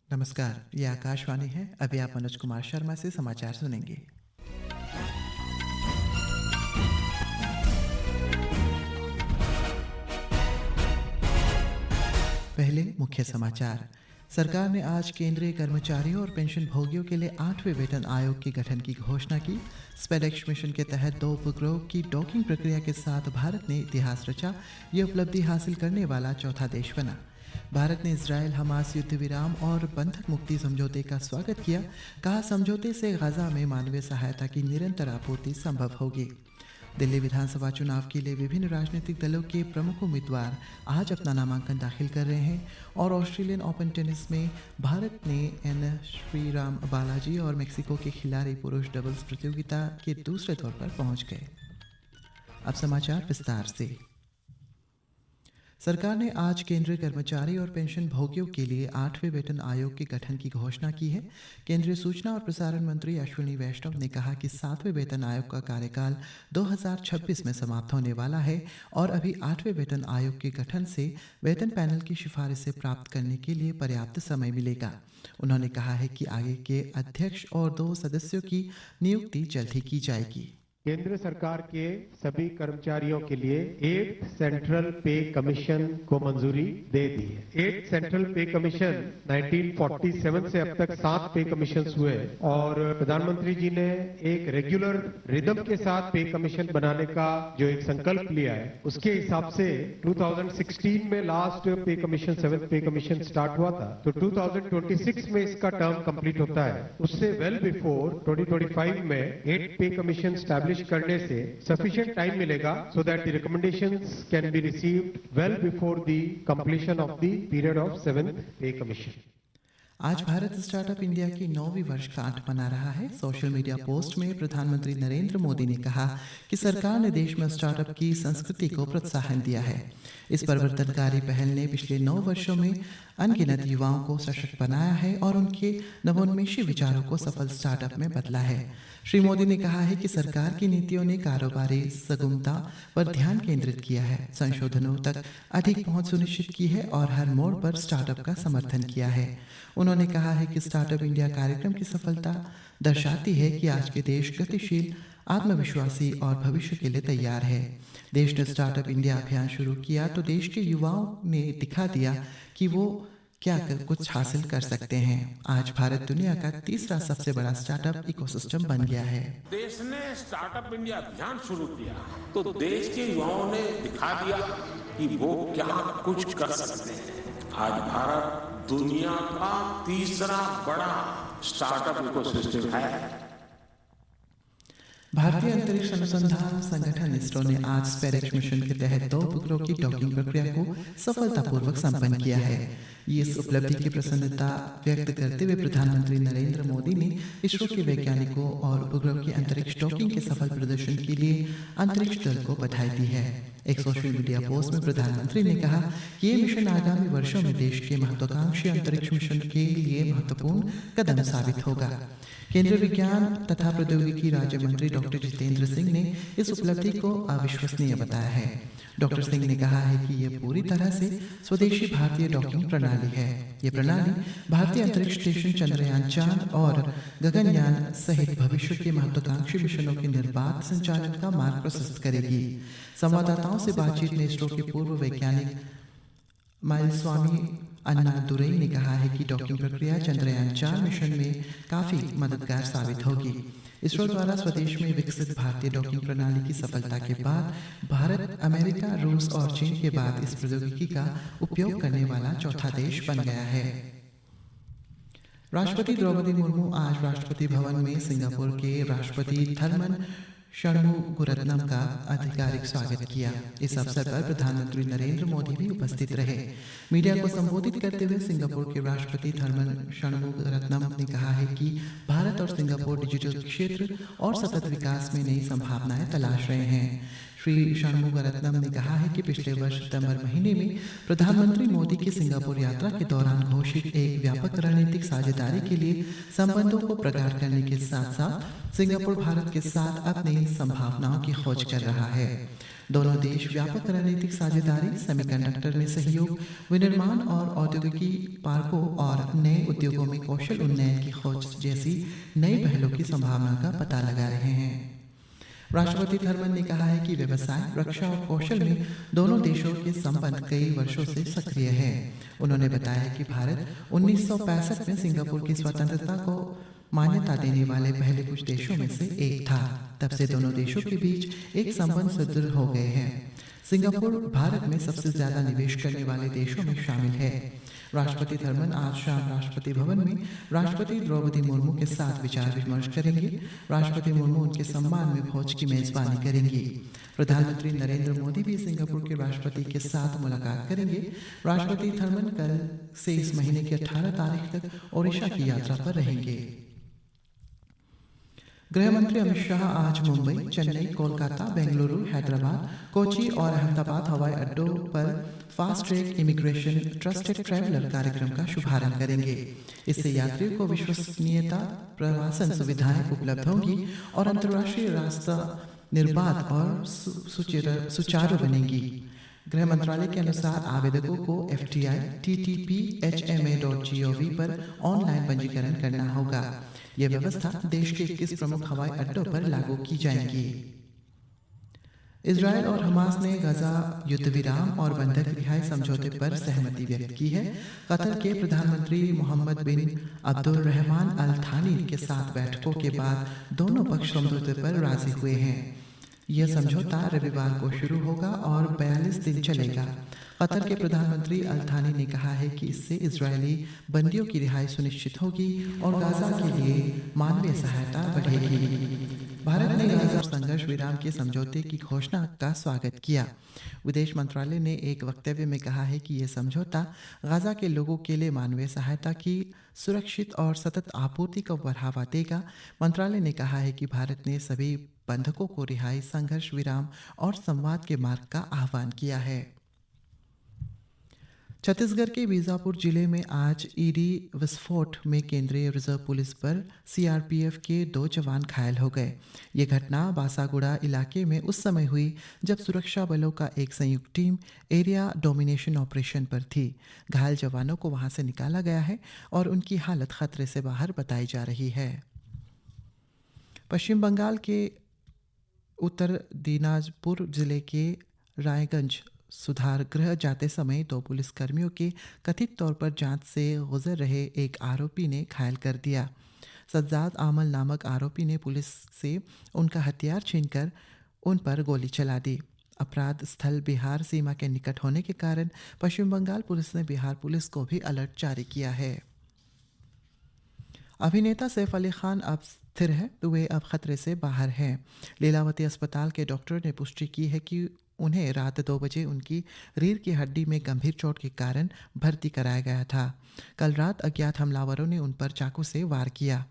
नमस्कार, ये आकाशवाणी है। अभी आप मनोज कुमार शर्मा से समाचार सुनेंगे। पहले मुख्य समाचार। सरकार ने आज केंद्रीय कर्मचारियों और पेंशन भोगियों के लिए 8वें वेतन आयोग के गठन की घोषणा की। स्पेडेक्स मिशन के तहत 2 उपग्रहों की डॉकिंग प्रक्रिया के साथ भारत ने इतिहास रचा। ये उपलब्धि हासिल करने वाला चौथा देश बना। भारत ने इजराइल हमास युद्ध विराम और बंधक मुक्ति समझौते का स्वागत किया। कहा, समझौते से गाजा में मानवीय सहायता की निरंतर आपूर्ति संभव होगी। दिल्ली विधानसभा चुनाव के लिए विभिन्न राजनीतिक दलों के प्रमुख उम्मीदवार आज अपना नामांकन दाखिल कर रहे हैं। और ऑस्ट्रेलियन ओपन टेनिस में भारत ने एन श्रीराम बालाजी और मेक्सिको के खिलाड़ी पुरुष डबल्स प्रतियोगिता के दूसरे दौर पर पहुंच गए। अब समाचार विस्तार से। सरकार ने आज केंद्रीय कर्मचारी और पेंशन भोगियों के लिए 8वें वेतन आयोग के गठन की घोषणा की है। केंद्रीय सूचना और प्रसारण मंत्री अश्विनी वैष्णव ने कहा कि 7वें वेतन आयोग का कार्यकाल 2026 में समाप्त होने वाला है और अभी 8वें वेतन आयोग के गठन से वेतन पैनल की सिफारिशें प्राप्त करने के लिए पर्याप्त समय मिलेगा। उन्होंने कहा है कि आगे के अध्यक्ष और 2 सदस्यों की नियुक्ति जल्द ही की जाएगी। केंद्र सरकार के सभी कर्मचारियों के लिए 8th सेंट्रल पे कमीशन को मंजूरी दे दी है। 8th सेंट्रल पे कमीशन 1947 से अब तक 7 पे कमीशन हुए और प्रधानमंत्री जी ने एक रेगुलर रिदम के साथ पे कमीशन बनाने का जो एक संकल्प लिया है, उसके हिसाब से 2016 में लास्ट पे कमीशन 7th पे कमीशन स्टार्ट हुआ था, तो 2026 में इसका टर्म कंप्लीट होता है। उससे वेल बिफोर 2025 में 8th पे कमीशन स्टैब्लिश करने से सफिशिएंट टाइम मिलेगा so that the recommendations can be received well before the completion of the period of 7th pay commission. आज भारत स्टार्टअप इंडिया की 9वीं वर्षगांठ मना रहा है। सोशल मीडिया पोस्ट में प्रधानमंत्री नरेंद्र मोदी ने कहा कि सरकार ने देश में स्टार्टअप की संस्कृति को प्रोत्साहन दिया है। इस परिवर्तनकारी पहल ने पिछले 9 वर्षों में अनगिनत युवाओं को सशक्त बनाया है और उनके नवोन्मेषी विचारों को सफल स्टार्टअप में बदला है। श्री मोदी ने कहा है कि सरकार की नीतियों ने कारोबारी सुगमता पर ध्यान केंद्रित किया है, संशोधनों तक अधिक पहुंच सुनिश्चित की है और हर मोड़ पर स्टार्टअप का समर्थन किया है। उन्होंने कहा है कि स्टार्टअप इंडिया कार्यक्रम की सफलता दर्शाती है कि आज के देश गतिशील, आत्मविश्वासी और भविष्य के लिए तैयार है। देश ने स्टार्टअप इंडिया अभियान शुरू किया तो देश के युवाओं ने दिखा दिया कि वो क्या कुछ हासिल कर सकते हैं। आज भारत दुनिया का तीसरा सबसे बड़ा स्टार्टअप इकोसिस्टम बन गया है। देश ने स्टार्टअप इंडिया अभियान शुरू किया तो देश के युवाओं ने दिखा दिया कि वो क्या कुछ कर सकते हैं। आज भारत दुनिया का तीसरा बड़ा स्टार्टअप इकोसिस्टम है। भारतीय अंतरिक्ष अनुसंधान संगठन इसरो ने आज स्पेडेक्स मिशन के तहत 2 उपग्रहों की डॉकिंग प्रक्रिया को सफलतापूर्वक संपन्न किया है। इस उपलब्धि की प्रसन्नता व्यक्त करते हुए प्रधानमंत्री नरेंद्र मोदी ने इसरो के वैज्ञानिकों और उपग्रहों की अंतरिक्ष डॉकिंग के सफल प्रदर्शन के लिए अंतरिक्ष दल को बधाई दी है। एक सोशल मीडिया पोस्ट में प्रधानमंत्री ने कहा कि ये मिशन आगामी वर्षों में देश के महत्वाकांक्षी अंतरिक्ष मिशन के लिए महत्वपूर्ण कदम साबित होगा। केंद्रीय विज्ञान तथा प्रौद्योगिकी राज्य मंत्री डॉक्टर जितेंद्र सिंह ने इस उपलब्धि को अविश्वसनीय बताया है। डॉक्टर सिंह ने कहा है कि यह पूरी तरह से स्वदेशी भारतीय डॉकिंग प्रणाली है। ये प्रणाली भारतीय अंतरिक्ष स्टेशन चंद्रयान-4 और गगनयान सहित भविष्य के महत्वाकांक्षी मिशनों के निर्बाध संचालन का मार्ग प्रशस्त करेगी। संवाददाताओं से बातचीत में इसरो के पूर्व वैज्ञानिक माइलस्वामी अन्नादुरई ने कहा है कि डॉकिंग प्रक्रिया चंद्रयान-4 मिशन में काफी मददगार साबित होगी। इसरो द्वारा स्वदेश में विकसित भारतीय डॉकिंग प्रणाली की सफलता के बाद भारत अमेरिका, रूस और चीन के बाद इस प्रौद्योगिकी का उपयोग करने वाला चौथा देश बन गया है। राष्ट्रपति द्रौपदी मुर्मू आज राष्ट्रपति भवन में सिंगापुर के राष्ट्रपति थरमन षणमुगरत्नम का आधिकारिक स्वागत किया। इस अवसर पर प्रधानमंत्री नरेंद्र मोदी भी उपस्थित रहे। मीडिया को संबोधित करते हुए सिंगापुर के राष्ट्रपति थरमन षणमुगरत्नम ने कहा है कि भारत और सिंगापुर डिजिटल क्षेत्र और सतत विकास में नई संभावनाएं तलाश रहे हैं। श्री षणमुगरत्नम ने कहा है कि पिछले वर्ष सितंबर महीने में प्रधानमंत्री मोदी की सिंगापुर यात्रा के दौरान घोषित एक व्यापक रणनीतिक साझेदारी के लिए संबंधों को प्रगाढ़ करने के साथ साथ सिंगापुर भारत के साथ अपनी संभावनाओं की खोज कर रहा है। दोनों देश व्यापक रणनीतिक साझेदारी, सेमीकंडक्टर में सहयोग, विनिर्माण और औद्योगिकी पार्कों और नए उद्योगों में कौशल उन्नयन की खोज जैसी नई पहलों की संभावना का पता लगा रहे हैं। राष्ट्रपति थर्मन ने कहा है कि व्यवसाय, रक्षा और कौशल में दोनों देशों के संबंध कई वर्षों से सक्रिय है। उन्होंने बताया कि भारत 1965 में सिंगापुर की स्वतंत्रता को मान्यता देने वाले पहले कुछ देशों में से एक था। तब से दोनों देशों के बीच एक संबंध सुदृढ़ हो गए हैं। सिंगापुर भारत में सबसे ज्यादा निवेश करने वाले देशों में शामिल है। राष्ट्रपति थर्मन आज शाम राष्ट्रपति भवन में राष्ट्रपति द्रौपदी मुर्मू के साथ विचार विमर्श करेंगे। राष्ट्रपति मुर्मू उनके सम्मान में भोज की मेजबानी करेंगी। प्रधानमंत्री नरेंद्र मोदी भी सिंगापुर के राष्ट्रपति के साथ मुलाकात करेंगे। राष्ट्रपति थर्मन कल से इस महीने की 18 तारीख तक ओडिशा की यात्रा पर रहेंगे। गृह मंत्री अमित शाह आज मुंबई, चेन्नई, कोलकाता, बेंगलुरु, हैदराबाद, कोची और अहमदाबाद हवाई अड्डों पर fast track immigration trusted traveller कार्यक्रम का शुभारंभ करेंगे। इससे यात्रियों को विश्वसनीयता, प्रवासन सुविधाएं उपलब्ध होंगी और अंतर्राष्ट्रीय रास्ता निर्बाध और सुचारू बनेगी। गृह मंत्रालय के अनुसार आवेदकों को FTI ttphma.gov पर ऑनलाइन पंजीकरण करना होगा। यह व्यवस्था देश के 21 प्रमुख हवाई अड्डों पर लागू की जाएगी। इजरायल और हमास ने गाजा युद्ध विराम और बंधक रिहाई समझौते पर सहमति व्यक्त की है। कतर के प्रधानमंत्री मोहम्मद बिन अब्दुलरहमान अल थानी के साथ बैठकों के बाद दोनों पक्ष समझौते पर राजी हुए हैं। यह समझौता रविवार को शुरू होगा और 42 दिन चलेगा। कतर के प्रधानमंत्री अल थानी ने कहा है कि इससे इजरायली बंदियों की रिहाई सुनिश्चित होगी और गाजा के लिए मानवीय सहायता बढ़ेगी। भारत ने गाजा संघर्ष विराम के समझौते की घोषणा का स्वागत किया। विदेश मंत्रालय ने एक वक्तव्य में कहा है कि यह समझौता गाजा के लोगों के लिए मानवीय सहायता की सुरक्षित और सतत आपूर्ति को बढ़ावा देगा। मंत्रालय ने कहा है कि भारत ने सभी बंधकों को रिहाई, संघर्ष विराम और संवाद के मार्ग का आह्वान किया है। छत्तीसगढ़ के बीजापुर जिले में आज ईडी विस्फोट में केंद्रीय रिजर्व पुलिस पर CRPF के 2 जवान घायल हो गए। ये घटना बासागुड़ा इलाके में उस समय हुई जब सुरक्षा बलों का एक संयुक्त टीम एरिया डोमिनेशन ऑपरेशन पर थी। घायल जवानों को वहां से निकाला गया है और उनकी हालत खतरे से बाहर बताई जा रही है। पश्चिम बंगाल के उत्तर दिनाजपुर जिले के रायगंज सुधार गृह जाते समय 2 पुलिसकर्मियों के कथित तौर पर जांच से गुजर रहे एक आरोपी ने घायल कर दिया। सज्जाद आमल नामक आरोपी ने पुलिस से उनका हथियार छीनकर उन पर गोली चला दी। अपराध स्थल बिहार सीमा के निकट होने के कारण पश्चिम बंगाल पुलिस ने बिहार पुलिस को भी अलर्ट जारी किया है। अभिनेता सैफ अली खान अब स्थिर है तो वे अब खतरे से बाहर हैं। लीलावती अस्पताल के डॉक्टर ने पुष्टि की है कि उन्हें रात 2 बजे उनकी रीढ़ की हड्डी में गंभीर चोट के कारण भर्ती कराया गया था। कल रात अज्ञात हमलावरों ने उन पर चाकू से वार किया।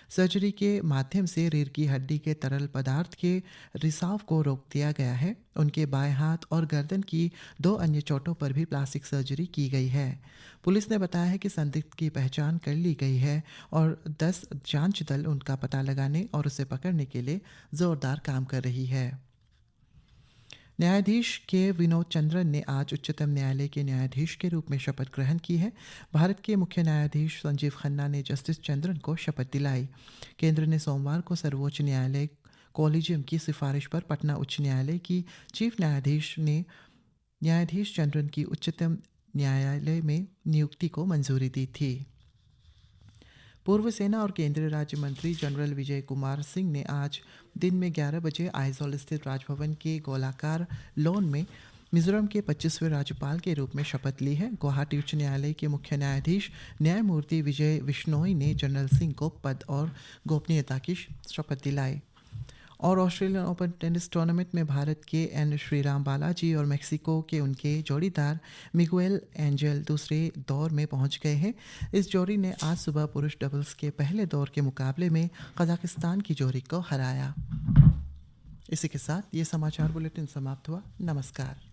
सर्जरी के माध्यम से रीढ़ की हड्डी के तरल पदार्थ के रिसाव को रोक दिया गया है। उनके बाएं हाथ और गर्दन की 2 अन्य चोटों पर भी प्लास्टिक सर्जरी की गई है। पुलिस ने बताया है कि संदिग्ध की पहचान कर ली गई है और 10 जांच दल उनका पता लगाने और उसे पकड़ने के लिए जोरदार काम कर रही है। न्यायाधीश के विनोद चंद्रन ने आज उच्चतम न्यायालय के न्यायाधीश के रूप में शपथ ग्रहण की है। भारत के मुख्य न्यायाधीश संजीव खन्ना ने जस्टिस चंद्रन को शपथ दिलाई। केंद्र ने सोमवार को सर्वोच्च न्यायालय कॉलेजियम की सिफारिश पर पटना उच्च न्यायालय की चीफ न्यायाधीश ने न्यायाधीश चंद्रन की उच्चतम न्यायालय में नियुक्ति को मंजूरी दी थी। पूर्व सेना और केंद्रीय राज्य मंत्री जनरल विजय कुमार सिंह ने आज दिन में 11 बजे आइजॉल स्थित राजभवन के गोलाकार लॉन में मिजोरम के 25वें राज्यपाल के रूप में शपथ ली है। गुवाहाटी उच्च न्यायालय के मुख्य न्यायाधीश न्यायमूर्ति विजय विश्नोई ने जनरल सिंह को पद और गोपनीयता की शपथ दिलाई। और ऑस्ट्रेलियन ओपन टेनिस टूर्नामेंट में भारत के एन श्रीराम बालाजी और मेक्सिको के उनके जोड़ीदार मिगुएल एंजल दूसरे दौर में पहुंच गए हैं। इस जोड़ी ने आज सुबह पुरुष डबल्स के पहले दौर के मुकाबले में कजाकिस्तान की जोड़ी को हराया। इसी के साथ ये समाचार बुलेटिन समाप्त हुआ। नमस्कार।